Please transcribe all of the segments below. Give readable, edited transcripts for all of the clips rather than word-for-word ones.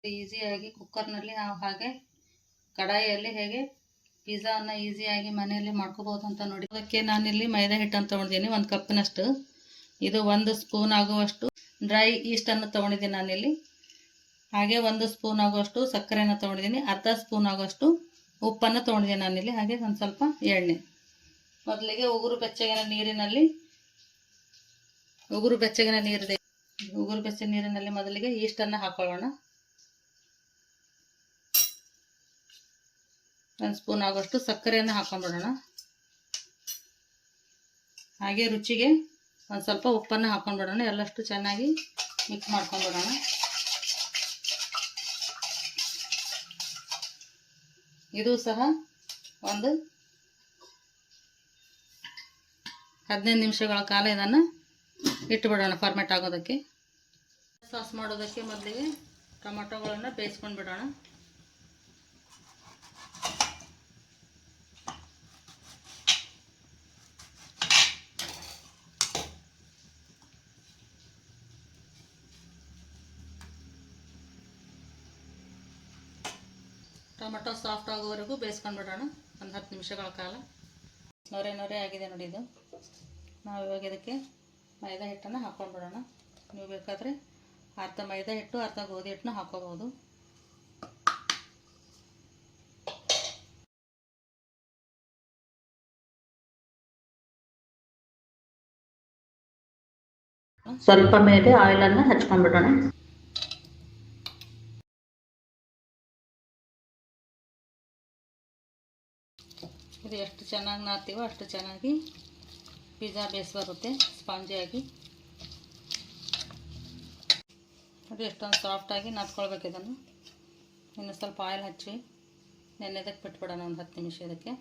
ಈಸಿಯಾಗಿ ಕುಕ್ಕರ್ನಲ್ಲಿ ನಾವು ಹಾಗೆ ಕಡಾಯಿಯಲ್ಲಿ ಹೇಗೆ ಪಿಜ್ಜಾವನ್ನು ಈಸಿಯಾಗಿ ಮನೆಯಲ್ಲಿ ಮಾಡ್ಕೋಬೋದು ಅಂತ ನೋಡಿ. ಅದಕ್ಕೆ ನಾನಿಲ್ಲಿ ಮೈದಾ ಹಿಟ್ಟನ್ನು ತೊಗೊಂಡಿದ್ದೀನಿ, 1 ಕಪ್ನಷ್ಟು. ಇದು 1 ಸ್ಪೂನ್ ಆಗುವಷ್ಟು ಡ್ರೈ ಈಸ್ಟನ್ನು ತೊಗೊಂಡಿದ್ದೀನಿ ನಾನಿಲ್ಲಿ. ಹಾಗೆ 1 ಸ್ಪೂನ್ ಆಗುವಷ್ಟು ಸಕ್ಕರೆಯನ್ನು ತೊಗೊಂಡಿದ್ದೀನಿ, ಅರ್ಧ ಸ್ಪೂನ್ ಆಗುವಷ್ಟು ಉಪ್ಪನ್ನು ತೊಗೊಂಡಿದ್ದೀನಿ ನಾನಿಲ್ಲಿ. ಹಾಗೆ ಒಂದು ಸ್ವಲ್ಪ ಎಣ್ಣೆ. ಮೊದಲಿಗೆ ಉಗುರು ಬೆಚ್ಚಗಿನ ನೀರಿನಲ್ಲಿ ಮೊದಲಿಗೆ ಈಸ್ಟನ್ನು ಹಾಕೊಳ್ಳೋಣ. 1 ಸ್ಪೂನ್ ಆಗುವಷ್ಟು ಸಕ್ಕರೆಯನ್ನು ಹಾಕೊಂಡ್ಬಿಡೋಣ. ಹಾಗೆ ರುಚಿಗೆ ಒಂದು ಸ್ವಲ್ಪ ಉಪ್ಪನ್ನು ಹಾಕೊಂಡ್ಬಿಡೋಣ. ಎಲ್ಲಷ್ಟು ಚೆನ್ನಾಗಿ ಮಿಕ್ಸ್ ಮಾಡ್ಕೊಂಡ್ಬಿಡೋಣ. ಇದು ಸಹ ಒಂದು 15 ನಿಮಿಷಗಳ ಕಾಲ ಇದನ್ನು ಇಟ್ಟುಬಿಡೋಣ ಫರ್ಮೆಂಟ್ ಆಗೋದಕ್ಕೆ. ಸಾಸ್ ಮಾಡೋದಕ್ಕೆ ಮೊದಲಿಗೆ ಟೊಮೆಟೊಗಳನ್ನು ಬೇಯಿಸ್ಕೊಂಡು ಬಿಡೋಣ. ಟೊಮೆಟೊ ಸಾಫ್ಟ್ ಆಗೋವರೆಗೂ ಬೇಯಿಸ್ಕೊಂಡು ಬಿಡೋಣ ಒಂದು 10 ನಿಮಿಷಗಳ ಕಾಲ. ನೊರೆ ಆಗಿದೆ ನೋಡಿ ಇದು. ನಾವು ಇವಾಗ ಇದಕ್ಕೆ ಮೈದಾ ಹಿಟ್ಟನ್ನು ಹಾಕ್ಕೊಂಡ್ಬಿಡೋಣ. ನೀವು ಬೇಕಾದರೆ ಅರ್ಧ ಮೈದಾ ಹಿಟ್ಟು ಅರ್ಧ ಗೋಧಿ ಹಿಟ್ಟನ್ನು ಹಾಕೋಬೋದು. ಸ್ವಲ್ಪ ಮೇಲೆ ಆಯಿಲನ್ನು ಹಚ್ಕೊಂಡ್ಬಿಡೋಣ. ಇದು ಎಷ್ಟು ಚೆನ್ನಾಗಿ ನಾದ್ತೀವೋ ಅಷ್ಟು ಚೆನ್ನಾಗಿ ಪಿಜ್ಜಾ ಬೇಸ್ ಬರುತ್ತೆ, ಸ್ಪಾಂಜಿಯಾಗಿ. ಅದು ಎಷ್ಟೊಂದು ಸಾಫ್ಟಾಗಿ ನಾದ್ಕೊಳ್ಬೇಕು. ಇದನ್ನು ಇನ್ನು ಸ್ವಲ್ಪ ಆಯಿಲ್ ಹಚ್ಚಿ ನೆನೆದಕ್ಕೆ ಬಿಟ್ಬಿಡೋಣ ಒಂದು 10 ನಿಮಿಷ ಇದಕ್ಕೆ.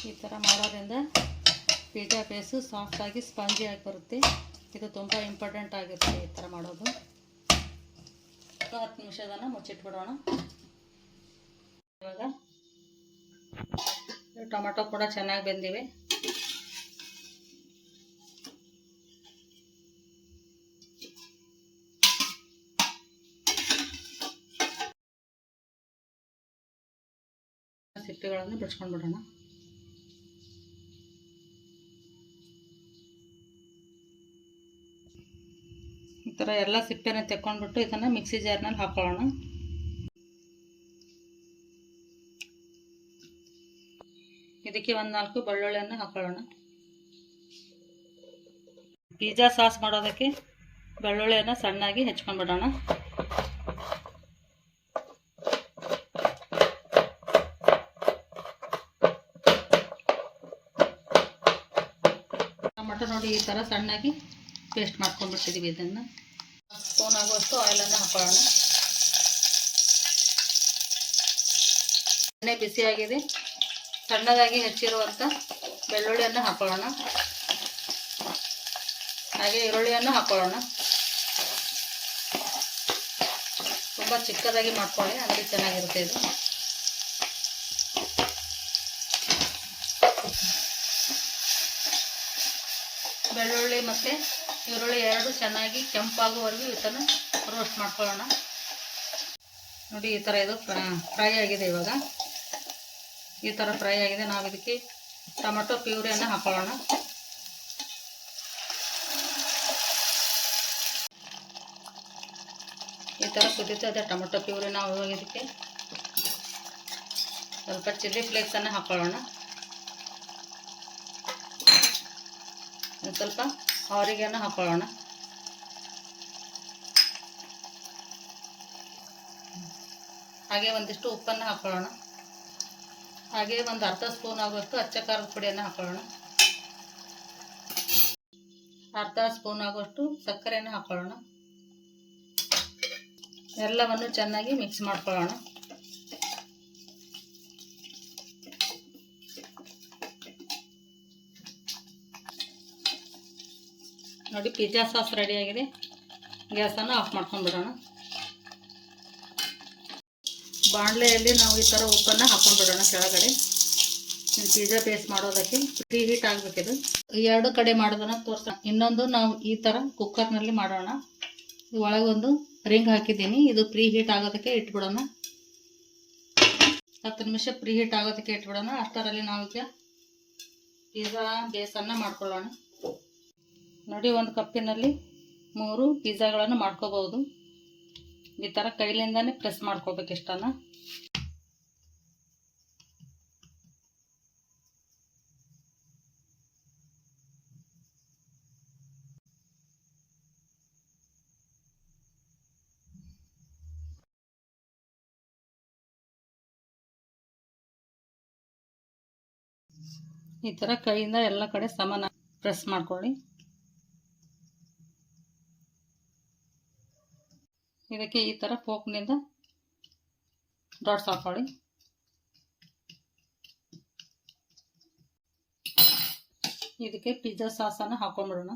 ಈ ಥರ ಮಾಡೋದ್ರಿಂದ ಪಿಜ್ಜಾ ಬೇಸು ಸಾಫ್ಟಾಗಿ ಸ್ಪಾಂಜಿಯಾಗಿ ಬರುತ್ತೆ. ಇದು ತುಂಬ ಇಂಪಾರ್ಟೆಂಟ್ ಆಗಿರುತ್ತೆ ಈ ಥರ ಮಾಡೋದು. 10 ನಿಮಿಷ ಅದನ್ನು ಮುಚ್ಚಿಟ್ಬಿಡೋಣ. ಇವಾಗ ಟೊಮೆಟೊ ಕೂಡ ಚೆನ್ನಾಗಿ ಬೆಂದಿವೆ. ಸಿಪ್ಪೆಗಳನ್ನು ಬಿಡಿಸ್ಕೊಂಡು ಬಿಡೋಣ. ಈ ಥರ ಎಲ್ಲ ಸಿಪ್ಪೆನ ತೆಕ್ಕೊಂಡ್ಬಿಟ್ಟು ಇದನ್ನು ಮಿಕ್ಸಿ ಜಾರ್ನಲ್ಲಿ ಹಾಕೊಳ್ಳೋಣ. ಇದಕ್ಕೆ 1-4 ಬೆಳ್ಳುಳ್ಳಿಯನ್ನು ಹಾಕೊಳ್ಳೋಣ. ಪಿಜ್ಜಾ ಸಾಸ್ ಮಾಡೋದಕ್ಕೆ ಬೆಳ್ಳುಳ್ಳಿಯನ್ನು ಸಣ್ಣಾಗಿ ಹೆಚ್ಕೊಂಡ್ಬಿಡೋಣ. ಟೊಮೆಟೊ ನೋಡಿ ಈ ಥರ ಸಣ್ಣಾಗಿ ಪೇಸ್ಟ್ ಮಾಡ್ಕೊಂಡ್ಬಿಟ್ಟಿದ್ದೀವಿ. ಇದನ್ನು 1 ಸ್ಪೂನ್ ಆಗುವಷ್ಟು ಆಯಿಲನ್ನು ಹಾಕೊಳ್ಳೋಣ. ಎಣ್ಣೆ ಬಿಸಿಯಾಗಿದೆ. ಸಣ್ಣದಾಗಿ ಹೆಚ್ಚಿರುವಂಥ ಬೆಳ್ಳುಳ್ಳಿಯನ್ನು ಹಾಕೊಳ್ಳೋಣ. ಹಾಗೆ ಈರುಳ್ಳಿಯನ್ನು ಹಾಕೊಳ್ಳೋಣ. ತುಂಬ ಚಿಕ್ಕದಾಗಿ ಮಾಡ್ಕೊಳ್ಳಿ, ಅಂದರೆ ಚೆನ್ನಾಗಿರುತ್ತೆ ಇದು. ಬೆಳ್ಳುಳ್ಳಿ ಮತ್ತು ಈರುಳ್ಳಿ ಎರಡು ಚೆನ್ನಾಗಿ ಕೆಂಪಾಗುವವರೆಗೂ ಇದನ್ನು ರೋಸ್ಟ್ ಮಾಡ್ಕೊಳ್ಳೋಣ. ನೋಡಿ ಈ ಥರ ಇದು ಫ್ರೈ ಆಗಿದೆ. ಇವಾಗ ಈ ಥರ ಫ್ರೈ ಆಗಿದೆ. ನಾವು ಇದಕ್ಕೆ ಟೊಮೆಟೊ ಪ್ಯೂರಿಯನ್ನು ಹಾಕೊಳ್ಳೋಣ. ಈ ಥರ ಕುದೀತಾ ಇದೆ ಟೊಮೆಟೊ ಪ್ಯೂರಿ. ನಾವು ಇವಾಗ ಇದಕ್ಕೆ ಸ್ವಲ್ಪ ಚಿಲ್ಲಿ ಫ್ಲೇಕ್ಸನ್ನು ಹಾಕೊಳ್ಳೋಣ. ಸ್ವಲ್ಪ ಆರಿಗೆಯನ್ನು ಹಾಕೊಳ್ಳೋಣ. ಹಾಗೆ ಒಂದಿಷ್ಟು ಉಪ್ಪನ್ನು ಹಾಕೊಳ್ಳೋಣ. ಹಾಗೆ ಒಂದು ಅರ್ಧ ಸ್ಪೂನ್ ಆಗುವಷ್ಟು ಅಚ್ಚ ಖಾರದ ಪುಡಿಯನ್ನು ಹಾಕೊಳ್ಳೋಣ. ಅರ್ಧ ಸ್ಪೂನ್ ಆಗುವಷ್ಟು ಸಕ್ಕರೆಯನ್ನು ಹಾಕೊಳ್ಳೋಣ. ಎಲ್ಲವನ್ನು ಚೆನ್ನಾಗಿ ಮಿಕ್ಸ್ ಮಾಡ್ಕೊಳ್ಳೋಣ. ನೋಡಿ ಪಿಜ್ಜಾ ಸಾಸ್ ರೆಡಿಯಾಗಿದೆ. ಗ್ಯಾಸನ್ನು ಆಫ್ ಮಾಡ್ಕೊಂಡ್ಬಿಡೋಣ. ಬಾಣಲೆಯಲ್ಲಿ ನಾವು ಈ ಥರ ಉಪ್ಪನ್ನು ಹಾಕೊಂಡ್ಬಿಡೋಣ ಕೆಳಗಡೆ. ಇದು ಪಿಜ್ಜಾ ಬೇಸ್ ಮಾಡೋದಕ್ಕೆ ಪ್ರೀ ಹೀಟ್ ಆಗಬೇಕಿದು. ಎರಡು ಕಡೆ ಮಾಡೋದನ್ನ ತೋರಿಸ. ಇನ್ನೊಂದು ನಾವು ಈ ಥರ ಕುಕ್ಕರ್ನಲ್ಲಿ ಮಾಡೋಣ. ಒಳಗೊಂದು ರಿಂಗ್ ಹಾಕಿದ್ದೀನಿ. ಇದು ಪ್ರೀ ಹೀಟ್ ಆಗೋದಕ್ಕೆ ಇಟ್ಬಿಡೋಣ. 10 ನಿಮಿಷ ಪ್ರೀ ಹೀಟ್ ಆಗೋದಕ್ಕೆ ಇಟ್ಬಿಡೋಣ. ಅಷ್ಟರಲ್ಲಿ ನಾವೀಗ ಪಿಜ್ಜಾ ಬೇಸನ್ನು ಮಾಡ್ಕೊಳ್ಳೋಣ. ನೋಡಿ, ಒಂದು ಕಪ್ಪಿನಲ್ಲಿ 3 ಪಿಜ್ಜಾಗಳನ್ನು ಮಾಡ್ಕೋಬಹುದು. ಈ ಥರ ಕೈಲಿಂದಾನೇ ಪ್ರೆಸ್ ಮಾಡ್ಕೋಬೇಕು ಇಷ್ಟನ್ನು. ಈ ಥರ ಕೈಯಿಂದ ಎಲ್ಲ ಕಡೆ ಸಮಾನ ಪ್ರೆಸ್ ಮಾಡ್ಕೊಳ್ಳಿ. ಇದಕ್ಕೆ ಈ ಥರ ಫೋಕ್ನಿಂದ ಡಾಟ್ಸ್ ಹಾಕೊಳ್ಳಿ. ಇದಕ್ಕೆ ಪಿಜ್ಜಾ ಸಾಸನ್ನು ಹಾಕೊಂಡ್ಬಿಡೋಣ.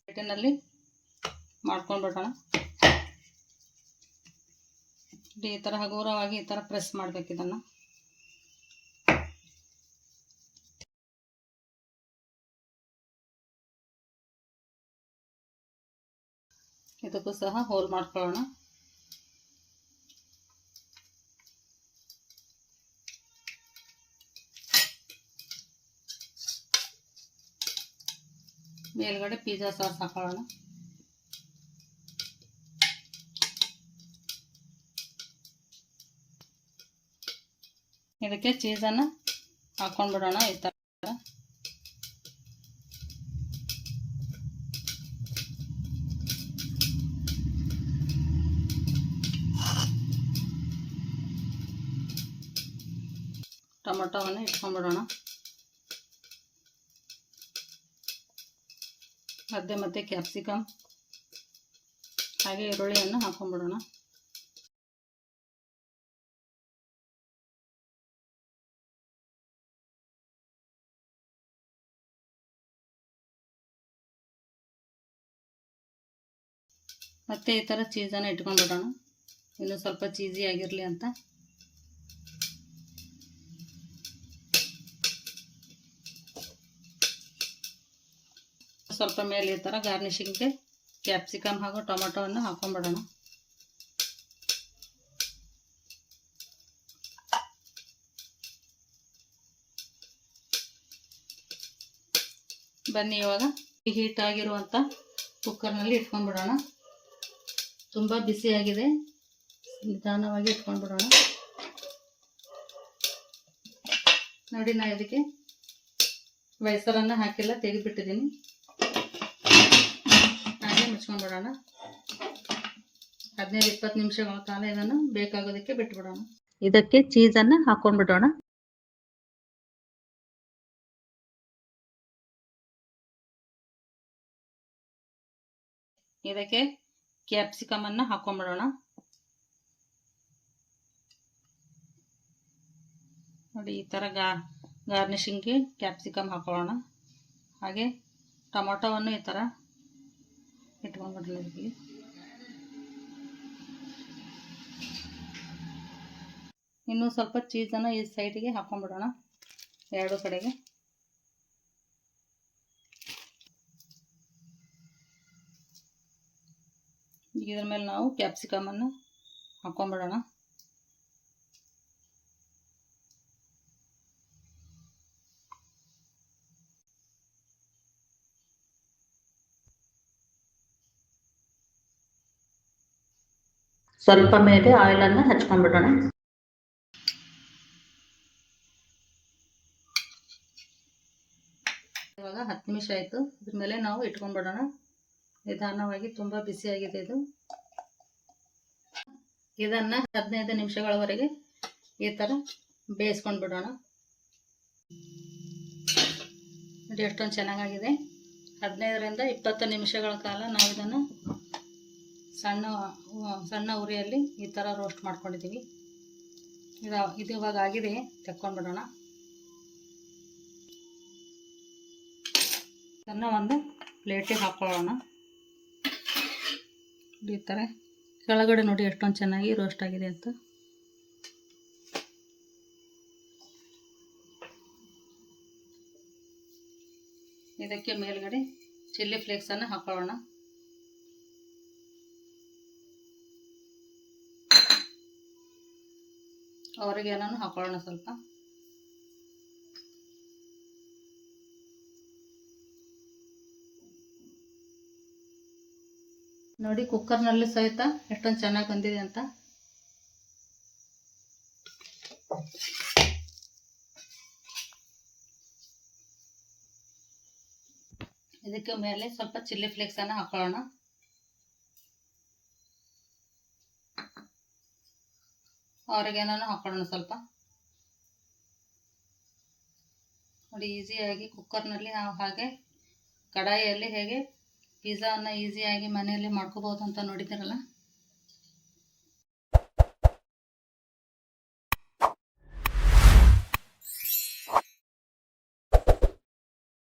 ಪ್ಲೇಟಿನಲ್ಲಿ ಮಾಡ್ಕೊಂಡ್ಬಿಡೋಣ. ಈ ಥರ ಹಗುರವಾಗಿ ಈ ಥರ ಪ್ರೆಸ್ ಮಾಡಬೇಕು ಇದನ್ನು. ಇದಕ್ಕೂ ಸಹ ಹೋಲ್ ಮಾಡ್ಕೊಳ್ಳೋಣ. ಮೇಲ್ಗಡೆ ಪಿಜ್ಜಾ ಸಾಸ್ ಹಾಕೊಳ್ಳೋಣ. ಇದಕ್ಕೆ ಚೀಸನ್ನು ಹಾಕೊಂಡ್ಬಿಡೋಣ. ಈ ಥರ ಟೊಮೊಟೊವನ್ನು ಇಟ್ಕೊಂಡ್ಬಿಡೋಣ. ಮತ್ತೆ ಕ್ಯಾಪ್ಸಿಕಮ್ ಹಾಗೆ ಈರುಳ್ಳಿಯನ್ನು ಹಾಕೊಂಡ್ಬಿಡೋಣ. ಮತ್ತೆ ಈ ಥರ ಚೀಸನ್ನು ಇಟ್ಕೊಂಡ್ಬಿಡೋಣ. ಇನ್ನೂ ಸ್ವಲ್ಪ ಚೀಸಿ ಆಗಿರಲಿ ಅಂತ. ಸ್ವಲ್ಪ ಮೇಲೆ ಈ ಥರ ಗಾರ್ನಿಷಿಂಗ್ಗೆ ಕ್ಯಾಪ್ಸಿಕಮ್ ಹಾಗೂ ಟೊಮೆಟೊವನ್ನು ಹಾಕೊಂಡ್ಬಿಡೋಣ. ಬನ್ನಿ, ಇವಾಗ ಹೀಟ್ ಆಗಿರುವಂಥ ಕುಕ್ಕರ್ನಲ್ಲಿ ಇಟ್ಕೊಂಡ್ಬಿಡೋಣ. ತುಂಬ ಬಿಸಿಯಾಗಿದೆ, ನಿಧಾನವಾಗಿ ಇಟ್ಕೊಂಡ್ಬಿಡೋಣ. ನೋಡಿ, ನಾನು ಇದಕ್ಕೆ ವೈಸರನ್ನು ಹಾಕಿಲ್ಲ, ತೆಗೆದುಬಿಟ್ಟಿದ್ದೀನಿ. ಹಾಗೆ ಮುಚ್ಕೊಂಡ್ಬಿಡೋಣ. 15-20 ನಿಮಿಷಗಳ ಕಾಲ ಇದನ್ನು ಬೇಕಾಗೋದಕ್ಕೆ ಬಿಟ್ಬಿಡೋಣ. ಇದಕ್ಕೆ ಚೀಸನ್ನು ಹಾಕೊಂಡ್ಬಿಡೋಣ. ಇದಕ್ಕೆ ಕ್ಯಾಪ್ಸಿಕಮ್ ಅನ್ನು ಹಾಕೊಂಡ್ಬಿಡೋಣ. ನೋಡಿ, ಈ ಥರ ಗಾರ್ನಿಷಿಂಗ್ಗೆ ಕ್ಯಾಪ್ಸಿಕಮ್ ಹಾಕೊಳ್ಳೋಣ. ಹಾಗೆ ಟೊಮೊಟೊವನ್ನು ಈ ಥರ ಇಟ್ಕೊಂಡ್ಬಿಡೋಣ. ಇದಕ್ಕೆ ಇನ್ನೂ ಸ್ವಲ್ಪ ಚೀಸನ್ನು ಈ ಸೈಡಿಗೆ ಹಾಕೊಂಡ್ಬಿಡೋಣ, ಎರಡು ಕಡೆಗೆ. ಇದ್ರ ಮೇಲೆ ನಾವು ಕ್ಯಾಪ್ಸಿಕಮನ್ನು ಹಾಕೊಂಡ್ಬಿಡೋಣ. ಸ್ವಲ್ಪ ಮೇಲೆ ಆಯಿಲನ್ನು ಹಚ್ಕೊಂಡ್ಬಿಡೋಣ. ಇವಾಗ 10 ನಿಮಿಷ ಆಯಿತು. ಇದ್ರ ಮೇಲೆ ನಾವು ಇಟ್ಕೊಂಡ್ಬಿಡೋಣ. ನಿಧಾನವಾಗಿ, ತುಂಬ ಬಿಸಿಯಾಗಿದೆ ಇದು. ಇದನ್ನು 15 ನಿಮಿಷಗಳವರೆಗೆ ಈ ಥರ ಬೇಯಿಸ್ಕೊಂಡು ಬಿಡೋಣ. ನೋಡಿ, ಎಷ್ಟೊಂದು ಚೆನ್ನಾಗಾಗಿದೆ. 15ರಿಂದ 20 ನಿಮಿಷಗಳ ಕಾಲ ನಾವು ಇದನ್ನು ಸಣ್ಣ ಉರಿಯಲ್ಲಿ ಈ ಥರ ರೋಸ್ಟ್ ಮಾಡ್ಕೊಂಡಿದ್ದೀವಿ. ಇದು ಇವಾಗ ಆಗಿದೆ, ತೆಕ್ಕೊಂಡ್ಬಿಡೋಣ. ಇದನ್ನು ಒಂದು ಪ್ಲೇಟಿಗೆ ಹಾಕೊಳ್ಳೋಣ. ಈ ಥರ ಕೆಳಗಡೆ ನೋಡಿ ಎಷ್ಟೊಂದು ಚೆನ್ನಾಗಿ ರೋಸ್ಟ್ ಆಗಿದೆ ಅಂತ. ಇದಕ್ಕೆ ಮೇಲ್ಗಡೆ ಚಿಲ್ಲಿ ಫ್ಲೇಕ್ಸನ್ನು ಹಾಕೊಳ್ಳೋಣ. ಆರಿಗ್ಯಾನೋನು ಹಾಕೊಳ್ಳೋಣ ಸ್ವಲ್ಪ. ನೋಡಿ ಕುಕ್ಕರ್ನಲ್ಲಿ ಸಹಿತ ಎಷ್ಟೊಂದು ಚೆನ್ನಾಗಿ ಬಂದಿದೆ ಅಂತ. ಇದಕ್ಕೆ ಮೇಲೆ ಸ್ವಲ್ಪ ಚಿಲ್ಲಿ ಫ್ಲೇಕ್ಸನ್ನು ಹಾಕೊಳ್ಳೋಣ. ಆರಿಗ್ಯಾನೋನು ಹಾಕೊಳ್ಳೋಣ ಸ್ವಲ್ಪ. ನೋಡಿ ಈಸಿಯಾಗಿ ಕುಕ್ಕರ್ನಲ್ಲಿ ನಾವು ಹಾಗೆ ಕಡಾಯಿಯಲ್ಲಿ ಹೇಗೆ ಪಿಜ್ಜಾವನ್ನು ಈಸಿಯಾಗಿ ಮನೆಯಲ್ಲಿ ಮಾಡ್ಕೋಬೋದು ಅಂತ ನೋಡಿದ್ದೀರಲ್ಲ.